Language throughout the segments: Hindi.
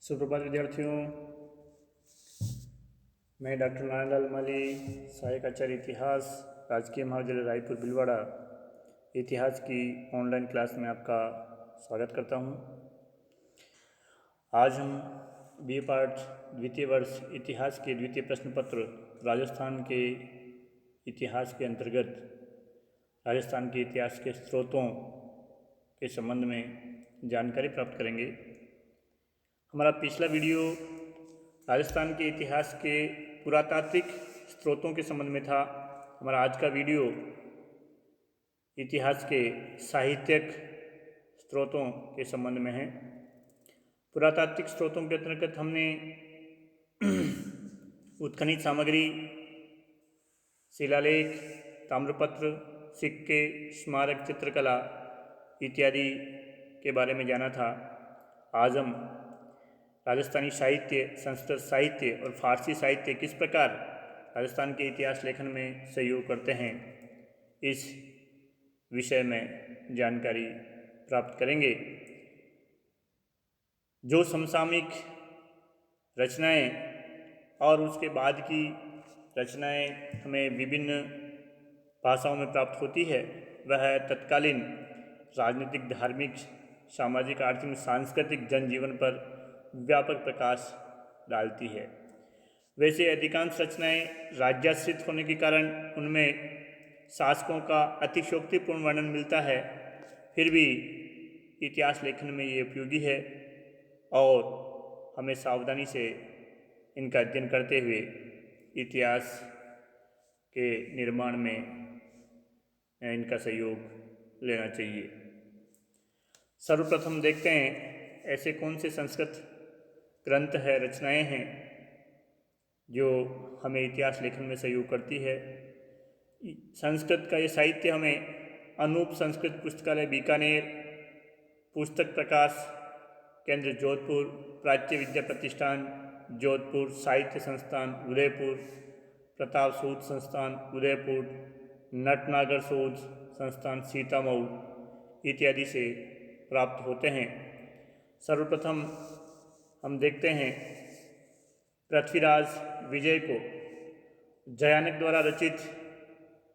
सुप्रभात विद्यार्थियों। मैं डॉक्टर नारायणलाल माली, सहायक आचार्य इतिहास, राजकीय महाविद्यालय रायपुर भिलवाड़ा, इतिहास की ऑनलाइन क्लास में आपका स्वागत करता हूं। आज हम बी पाठ द्वितीय वर्ष इतिहास के द्वितीय प्रश्न पत्र राजस्थान के इतिहास के अंतर्गत राजस्थान के इतिहास के स्रोतों के संबंध में जानकारी प्राप्त करेंगे। हमारा पिछला वीडियो राजस्थान के इतिहास के पुरातात्विक स्रोतों के संबंध में था। हमारा आज का वीडियो इतिहास के साहित्यिक स्रोतों के संबंध में है। पुरातात्विक स्रोतों के अंतर्गत हमने उत्खनिज सामग्री, शिलालेख, ताम्रपत्र, सिक्के, स्मारक, चित्रकला इत्यादि के बारे में जाना था। आज हम राजस्थानी साहित्य, संस्कृत साहित्य और फारसी साहित्य किस प्रकार राजस्थान के इतिहास लेखन में सहयोग करते हैं, इस विषय में जानकारी प्राप्त करेंगे। जो समसामयिक रचनाएं और उसके बाद की रचनाएं हमें विभिन्न भाषाओं में प्राप्त होती है, वह तत्कालीन राजनीतिक, धार्मिक, सामाजिक, आर्थिक, सांस्कृतिक जनजीवन पर व्यापक प्रकाश डालती है। वैसे अधिकांश रचनाएं राज्याश्रित होने के कारण उनमें शासकों का अतिशयोक्तिपूर्ण वर्णन मिलता है, फिर भी इतिहास लेखन में ये उपयोगी है और हमें सावधानी से इनका अध्ययन करते हुए इतिहास के निर्माण में इनका सहयोग लेना चाहिए। सर्वप्रथम देखते हैं ऐसे कौन से संस्कृत ग्रंथ है, रचनाएं हैं जो हमें इतिहास लेखन में सहयोग करती है। संस्कृत का ये साहित्य हमें अनूप संस्कृत पुस्तकालय बीकानेर, पुस्तक प्रकाश केंद्र जोधपुर, प्राच्य विद्या प्रतिष्ठान जोधपुर, साहित्य संस्थान उदयपुर, प्रताप शोध संस्थान उदयपुर, नटनागर शोध संस्थान सीतामऊ इत्यादि से प्राप्त होते हैं। सर्वप्रथम हम देखते हैं पृथ्वीराज विजय को। जयानक द्वारा रचित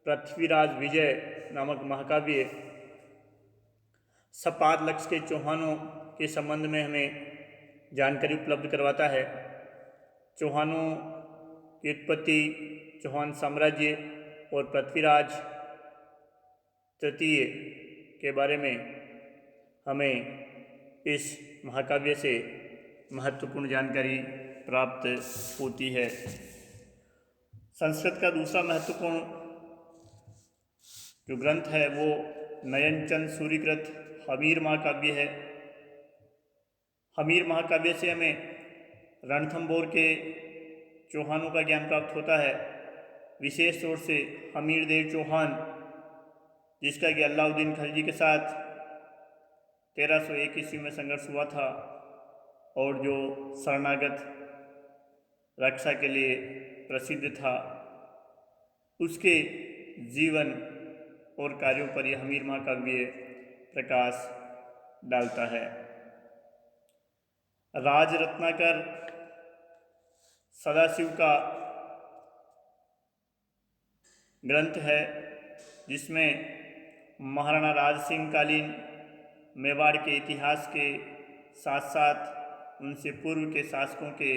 पृथ्वीराज विजय नामक महाकाव्य सपाद लक्ष्य के चौहानों के संबंध में हमें जानकारी उपलब्ध करवाता है। चौहानों की उत्पत्ति, चौहान साम्राज्य और पृथ्वीराज तृतीय के बारे में हमें इस महाकाव्य से महत्वपूर्ण जानकारी प्राप्त होती है। संस्कृत का दूसरा महत्वपूर्ण जो ग्रंथ है वो नयनचंद सूर्यकृत हमीर महाकाव्य है। हमीर महाकाव्य से हमें रणथंभौर के चौहानों का ज्ञान प्राप्त होता है, विशेष तौर से हमीर देव चौहान, जिसका कि अलाउद्दीन खिलजी के साथ 1301 ईस्वी में संघर्ष हुआ था और जो शरणागत रक्षा के लिए प्रसिद्ध था, उसके जीवन और कार्यों पर यह हमीर महाकाव्य प्रकाश डालता है। राज रत्नाकर सदाशिव का ग्रंथ है, जिसमें महाराणा राज सिंह कालीन मेवाड़ के इतिहास के साथ साथ उनसे पूर्व के शासकों के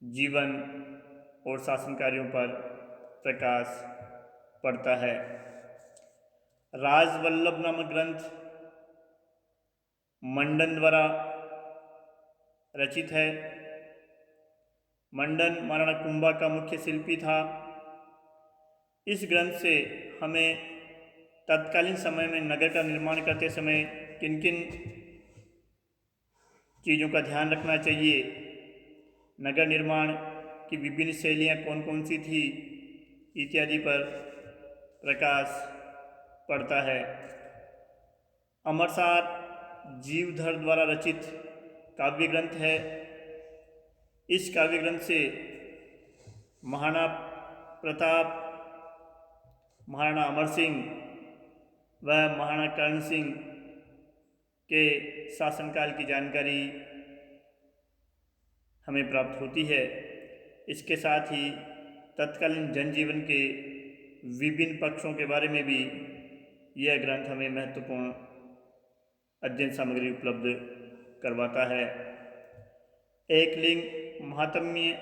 जीवन और शासन कार्यों पर प्रकाश पड़ता है। राजवल्लभ नामक ग्रंथ मंडन द्वारा रचित है। मंडन महाराणा कुंभा का मुख्य शिल्पी था। इस ग्रंथ से हमें तत्कालीन समय में नगर का निर्माण करते समय किन किन चीज़ों का ध्यान रखना चाहिए, नगर निर्माण की विभिन्न शैलियाँ कौन कौन सी थी इत्यादि पर प्रकाश पड़ता है। अमरसार जीवधर द्वारा रचित काव्य ग्रंथ है। इस काव्य ग्रंथ से महाराणा प्रताप, महाराणा अमर सिंह व महाराणा कर्ण सिंह के शासनकाल की जानकारी हमें प्राप्त होती है। इसके साथ ही तत्कालीन जनजीवन के विभिन्न पक्षों के बारे में भी यह ग्रंथ हमें महत्वपूर्ण अध्ययन सामग्री उपलब्ध करवाता है। एकलिंग महात्म्य,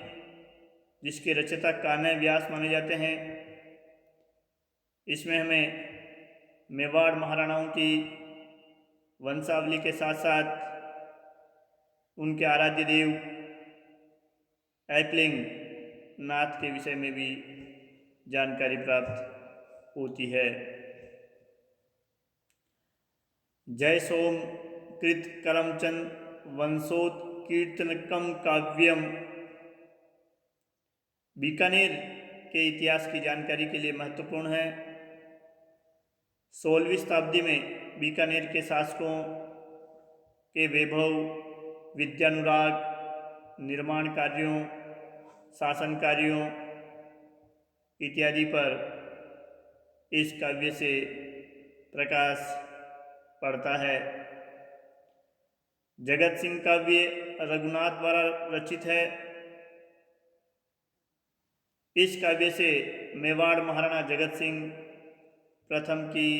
जिसके रचयिता कान्य व्यास माने जाते हैं, इसमें हमें मेवाड़ महाराणाओं की वंशावली के साथ साथ उनके आराध्य देव एकलिंग नाथ के विषय में भी जानकारी प्राप्त होती है। जय सोम कृत करमचंद वंशोत्कीर्तनकम काव्यम, बीकानेर के इतिहास की जानकारी के लिए महत्वपूर्ण है। 16वीं शताब्दी में बीकानेर के शासकों के वैभव, विद्यानुराग, निर्माण कार्यों, शासन कार्यों इत्यादि पर इस काव्य से प्रकाश पड़ता है। जगत सिंह काव्य रघुनाथ द्वारा रचित है। इस काव्य से मेवाड़ महाराणा जगत सिंह प्रथम की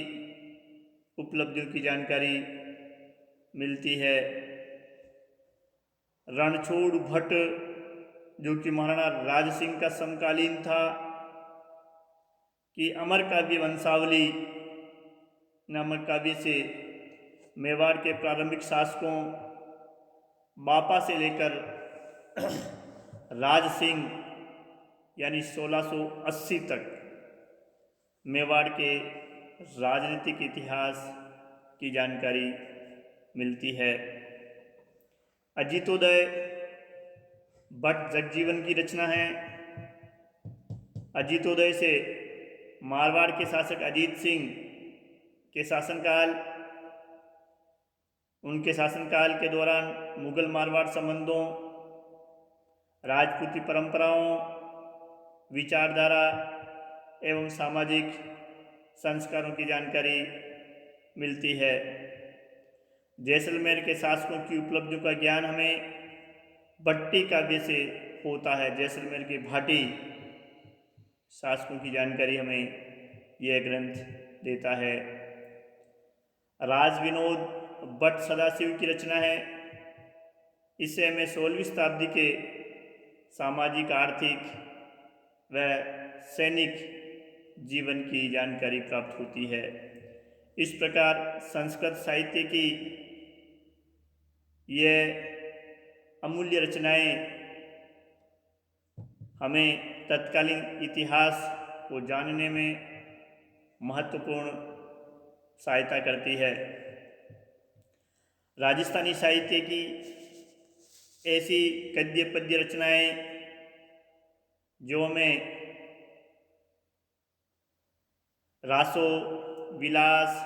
उपलब्धियों की जानकारी मिलती है। रणछोड़ भट्ट, जो कि महाराणा राज सिंह का समकालीन था, कि अमर काव्य वंशावली नामक काव्य से मेवाड़ के प्रारंभिक शासकों बापा से लेकर राज सिंह यानी 1680 तक मेवाड़ के राजनीतिक इतिहास की जानकारी मिलती है। अजितोदय भट्ट जगजीवन की रचना है। अजितोदय से मारवाड़ के शासक अजीत सिंह के शासनकाल, उनके शासनकाल के दौरान मुगल मारवाड़ संबंधों, राजपूती परंपराओं, विचारधारा एवं सामाजिक संस्कारों की जानकारी मिलती है। जैसलमेर के शासकों की उपलब्धियों का ज्ञान हमें भट्टी काव्य से होता है। जैसलमेर के भाटी शासकों की जानकारी हमें यह ग्रंथ देता है। राज विनोद भट्ट सदाशिव की रचना है। इससे हमें 16वीं शताब्दी के सामाजिक, आर्थिक व सैनिक जीवन की जानकारी प्राप्त होती है। इस प्रकार संस्कृत साहित्य की यह अमूल्य रचनाएं हमें तत्कालीन इतिहास को जानने में महत्वपूर्ण सहायता करती है। राजस्थानी साहित्य की ऐसी गद्य पद्य रचनाएं जो हमें रासो, विलास,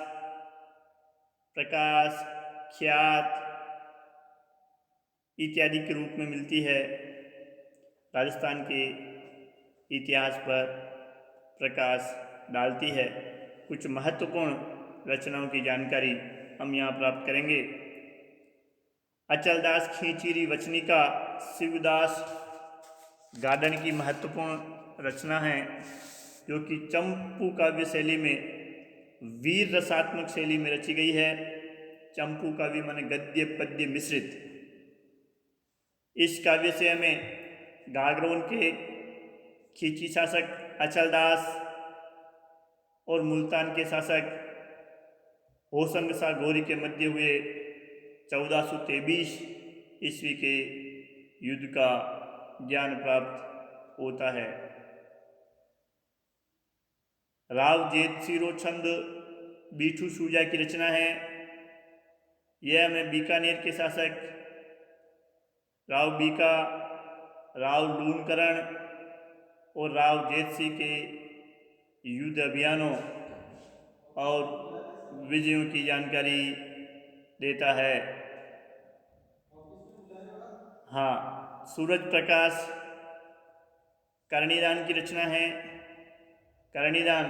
प्रकाश, ख्यात इत्यादि के रूप में मिलती है, राजस्थान के इतिहास पर प्रकाश डालती है। कुछ महत्वपूर्ण रचनाओं की जानकारी हम यहाँ प्राप्त करेंगे। अचलदास खींचीरी वचनिका शिवदास गार्डन की महत्वपूर्ण रचना है, जो कि चंपू काव्य शैली में वीर रसात्मक शैली में रची गई है। चंपू काव्य माने गद्य पद्य मिश्रित। इस काव्य से हमें गागरोन के खींची शासक अचलदास और मुल्तान के शासक होशंग शाह गौरी के मध्य हुए 1423 ईस्वी के युद्ध का ज्ञान प्राप्त होता है। राव जेतसिरो छंद बीठू सूजा की रचना है। यह हमें बीकानेर के शासक राव बीका, राव लूणकरण और राव जेतसिंह के युद्ध अभियानों और विजयों की जानकारी देता है। हाँ, सूरज प्रकाश करणीदान की रचना है। करणीदान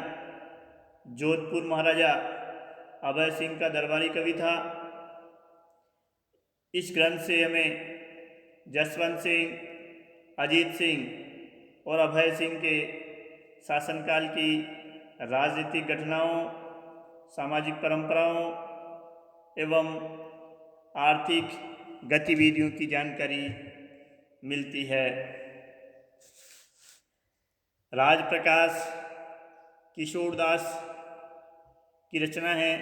जोधपुर महाराजा अभय सिंह का दरबारी कवि था। इस ग्रंथ से हमें जसवंत सिंह, अजीत सिंह और अभय सिंह के शासनकाल की राजनीतिक घटनाओं, सामाजिक परंपराओं एवं आर्थिक गतिविधियों की जानकारी मिलती है। राजप्रकाश किशोरदास की रचना है।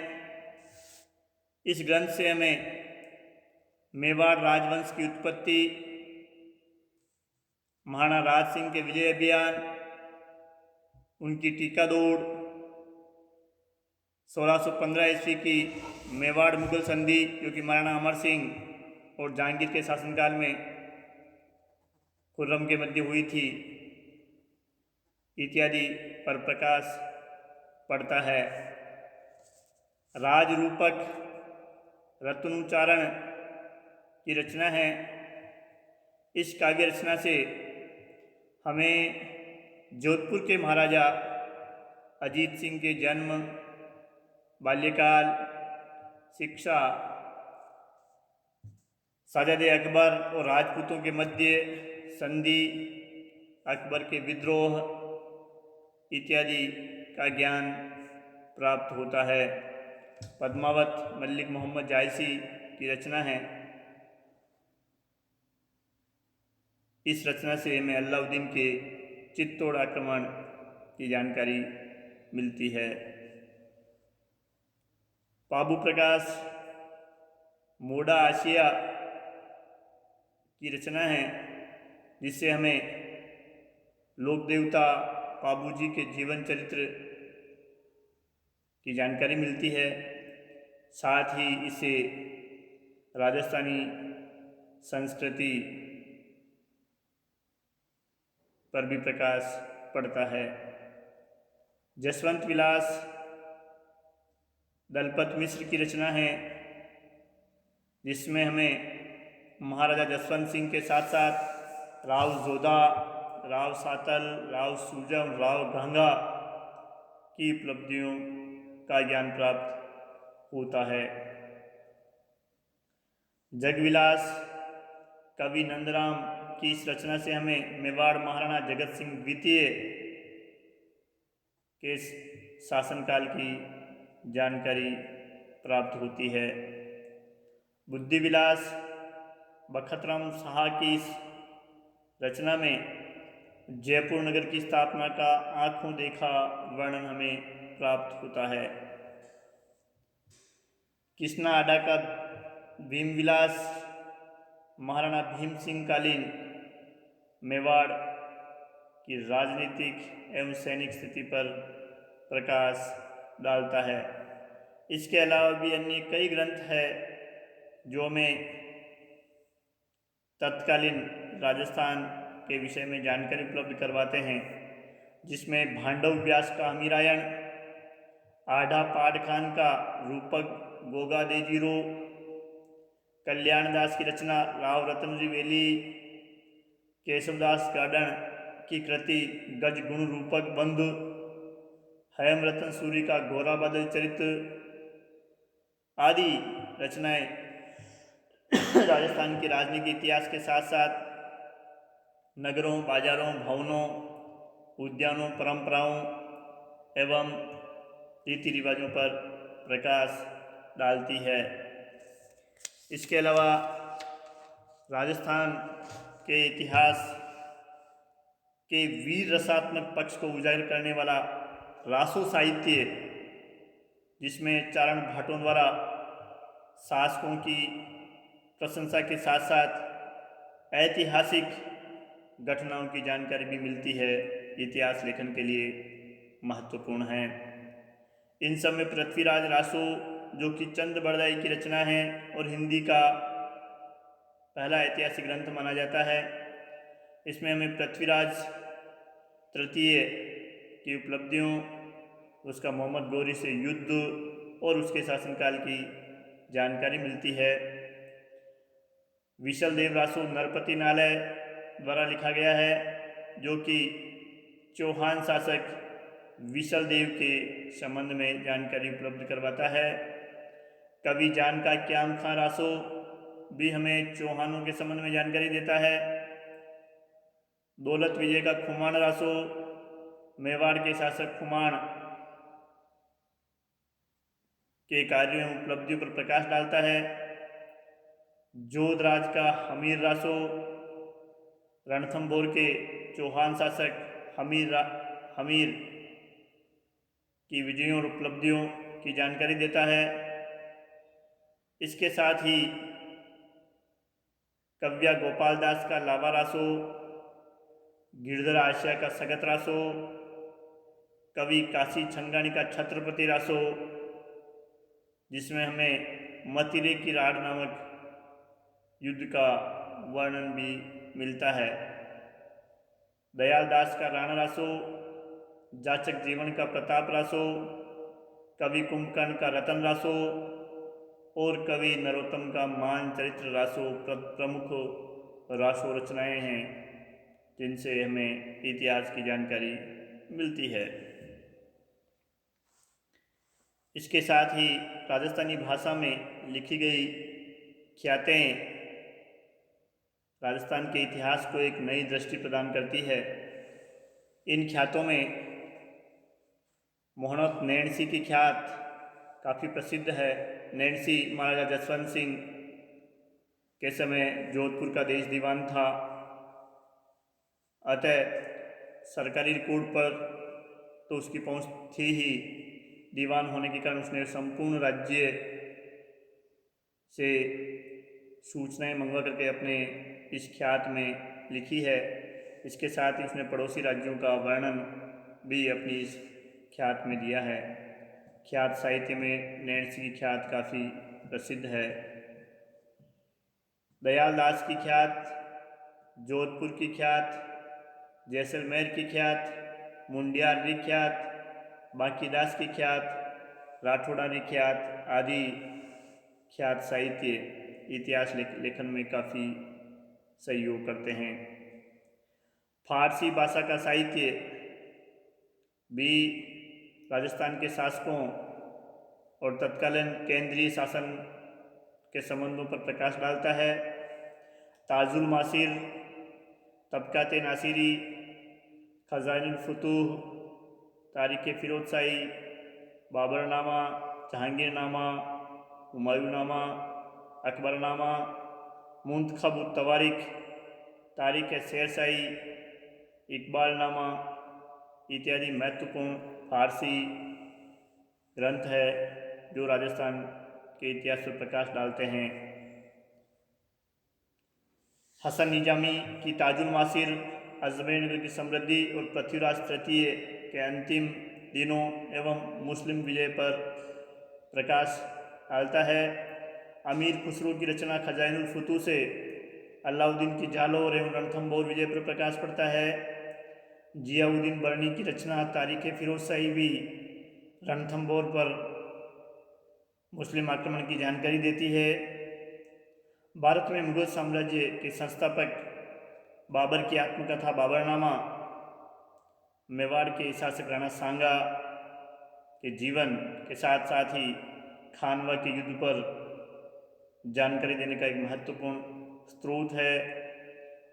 इस ग्रंथ से हमें मेवाड़ राजवंश की उत्पत्ति, महाराणा राज सिंह के विजय अभियान, उनकी टीका दौड़, 1615 ईस्वी की मेवाड़ मुगल संधि जो कि महाराणा अमर सिंह और जहांगीर के शासनकाल में खुर्रम के मध्य हुई थी, इत्यादि पर प्रकाश पड़ता है। राजरूपक रत्नोच्चारण की रचना है। इस काव्य रचना से हमें जोधपुर के महाराजा अजीत सिंह के जन्म, बाल्यकाल, शिक्षा, शाहजादे अकबर और राजपूतों के मध्य संधि, अकबर के विद्रोह इत्यादि का ज्ञान प्राप्त होता है। पद्मावत मलिक मोहम्मद जायसी की रचना है। इस रचना से हमें अलाउद्दीन के चित्तौड़ आक्रमण की जानकारी मिलती है। बाबू प्रकाश मोड़ा आशिया की रचना है, जिससे हमें लोक देवता बाबू जी के जीवन चरित्र की जानकारी मिलती है। साथ ही इसे राजस्थानी संस्कृति पर भी प्रकाश पड़ता है। जसवंत विलास दलपत मिश्र की रचना है, जिसमें हमें महाराजा जसवंत सिंह के साथ साथ राव जोधा, राव सातल, राव सूजम, राव गंगा की उपलब्धियों का ज्ञान प्राप्त होता है। जगविलास कवि नंदराम की इस रचना से हमें मेवाड़ महाराणा जगत सिंह द्वितीय के शासनकाल की जानकारी प्राप्त होती है। बुद्धि विलास बखतराम शाह की इस रचना में जयपुर नगर की स्थापना का आंखों देखा वर्णन हमें प्राप्त होता है। कृष्णा आडा का भीम विलास महाराणा भीम सिंह कालीन मेवाड़ की राजनीतिक एवं सैनिक स्थिति पर प्रकाश डालता है। इसके अलावा भी अन्य कई ग्रंथ हैं जो हमें तत्कालीन राजस्थान के विषय में जानकारी उपलब्ध करवाते हैं, जिसमें भांडव व्यास का अमीरायण, आढ़ा पाड़ खान का रूपक गोगा दे जीरो, कल्याण दास की रचना राव रतन वेली, केशवदास गार्डन की कृति गज गुण रूपक बंधु, हेम रतन सूरी का गोरा बादल चरित्र आदि रचनाएं राजस्थान के राजनीतिक इतिहास के साथ साथ नगरों, बाजारों, भवनों, उद्यानों, परंपराओं एवं रीति रिवाजों पर प्रकाश डालती है। इसके अलावा राजस्थान के इतिहास के वीर रसात्मक पक्ष को उजागर करने वाला रासो साहित्य, जिसमें चारण भाटों द्वारा शासकों की प्रशंसा के साथ साथ ऐतिहासिक घटनाओं की जानकारी भी मिलती है, इतिहास लेखन के लिए महत्वपूर्ण है। इन सब में पृथ्वीराज रासो जो कि चंद बरदाई की रचना है और हिंदी का पहला ऐतिहासिक ग्रंथ माना जाता है, इसमें हमें पृथ्वीराज तृतीय की उपलब्धियों, उसका मोहम्मद गौरी से युद्ध और उसके शासनकाल की जानकारी मिलती है। विशल देव रासो नरपति नालय द्वारा लिखा गया है, जो कि चौहान शासक विशल देव के संबंध में जानकारी उपलब्ध करवाता है। कवि जान का क्याम खां रासो भी हमें चौहानों के संबंध में जानकारी देता है। दौलत विजय का खुमान रासो मेवाड़ के शासक खुमान के कार्यों एवं उपलब्धियों पर प्रकाश डालता है। जोधराज का हमीर रासो रणथंभौर के चौहान शासक हमीर की विजयों और उपलब्धियों की जानकारी देता है। इसके साथ ही कव्या गोपाल दास का लावा रासो, गिरधर आशिया का सगत रासो, कवि काशी छंगानी का छत्रपति रासो, जिसमें हमें मतिरे की राड़ नामक युद्ध का वर्णन भी मिलता है। दयाल दास का राणा रासो, जाचक जीवन का प्रताप रासो, कवि कुंभकर्ण का रतन रासो और कवि नरोत्तम का मान चरित्र रासो प्रमुख रासो रचनाएं हैं जिनसे हमें इतिहास की जानकारी मिलती है। इसके साथ ही राजस्थानी भाषा में लिखी गई ख्यातें राजस्थान के इतिहास को एक नई दृष्टि प्रदान करती है। इन ख्यातों में मोहनत नैणसी की ख्यात काफ़ी प्रसिद्ध है। नैणसी महाराजा जसवंत सिंह के समय जोधपुर का देश दीवान था, अतः सरकारी रिकॉर्ड पर तो उसकी पहुंच थी ही, दीवान होने के कारण उसने संपूर्ण राज्य से सूचनाएं मंगवा करके अपने इस ख्यात में लिखी है। इसके साथ ही उसने पड़ोसी राज्यों का वर्णन भी अपनी इस ख्यात में दिया है। ख्यात साहित्य में नैणसी की ख्यात काफ़ी प्रसिद्ध है। दयाल दास की ख्यात, जोधपुर की ख्यात, जैसलमेर की ख्यात, मुंडियार की ख्यात, बांकीदास की ख्यात, राठौड़ानी ख्यात आदि ख्यात साहित्य इतिहास लेखन में काफ़ी सहयोग करते हैं। फारसी भाषा का साहित्य भी राजस्थान के शासकों और तत्कालीन केंद्रीय शासन के संबंधों पर प्रकाश डालता है। ताजुल मासिर, तबकाते नासिरी, खजानुल फुतूह, तारीख़ फिरोजशाही, बाबरनामा, जहांगीरनामा, हुमायूंनामा, अकबरनामा, मुंतखब तवारीख, तारीख़ शेरशाही, इकबालनामा इत्यादि महत्वपूर्ण फारसी ग्रंथ है जो राजस्थान के इतिहास पर प्रकाश डालते हैं। हसन निजामी की ताजुल मासिर अजमेर नगर की समृद्धि और पृथ्वीराज तृतीय के अंतिम दिनों एवं मुस्लिम विजय पर प्रकाश डालता है। अमीर खुसरो की रचना खजाइनुल फुतूह से अलाउद्दीन की जालौर एवं रणथंभौर विजय पर प्रकाश पड़ता है। जियाउद्दीन बर्नी की रचना तारीख़ फिरोजशाही भी रणथंभौर पर मुस्लिम आक्रमण की जानकारी देती है। भारत में मुगल साम्राज्य के संस्थापक बाबर की आत्मकथा बाबरनामा, मेवाड़ के शासक राणा सांगा के जीवन के साथ साथ ही खानवा के युद्ध पर जानकारी देने का एक महत्वपूर्ण स्रोत है।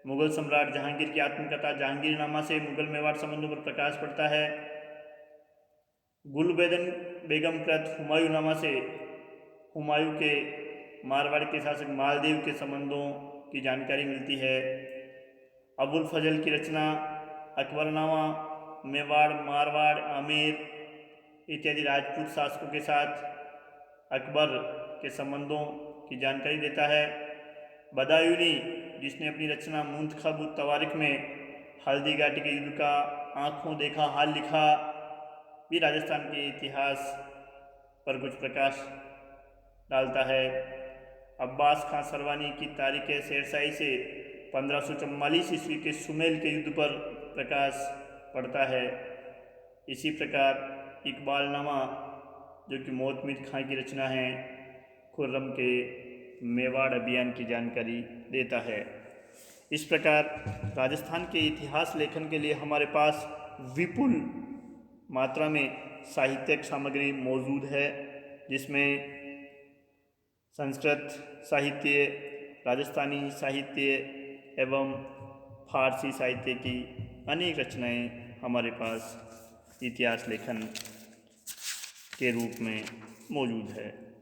मुगल सम्राट जहांगीर की आत्मकथा जहांगीरनामा से मुगल मेवाड़ संबंधों पर प्रकाश पड़ता है। गुलबेदन बेगम कृत हुमायूंनामा से हुमायूं के मारवाड़ के शासक मालदेव के संबंधों की जानकारी मिलती है। अबुल फजल की रचना अकबरनामा मेवाड़, मारवाड़, आमेर इत्यादि राजपूत शासकों के साथ अकबर के संबंधों की जानकारी देता है। बदायूनी, जिसने अपनी रचना मुंतखब तवारीख में हल्दी घाटी के युद्ध का आंखों देखा हाल लिखा, भी राजस्थान के इतिहास पर कुछ प्रकाश डालता है। अब्बास खां सरवानी की तारीख़ शेरशाही से 1544 ईस्वी के सुमेल के युद्ध पर प्रकाश पड़ता है। इसी प्रकार इकबालनामा, जो कि मोहतमिद खां की रचना है, खुर्रम के मेवाड़ अभियान की जानकारी देता है। इस प्रकार राजस्थान के इतिहास लेखन के लिए हमारे पास विपुल मात्रा में साहित्यिक सामग्री मौजूद है, जिसमें संस्कृत साहित्य, राजस्थानी साहित्य एवं फारसी साहित्य की अनेक रचनाएं हमारे पास इतिहास लेखन के रूप में मौजूद है।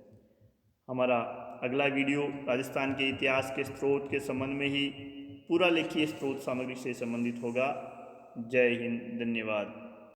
हमारा अगला वीडियो राजस्थान के इतिहास के स्रोत के संबंध में ही पूरा लेखीय स्रोत सामग्री से संबंधित होगा। जय हिंद, धन्यवाद।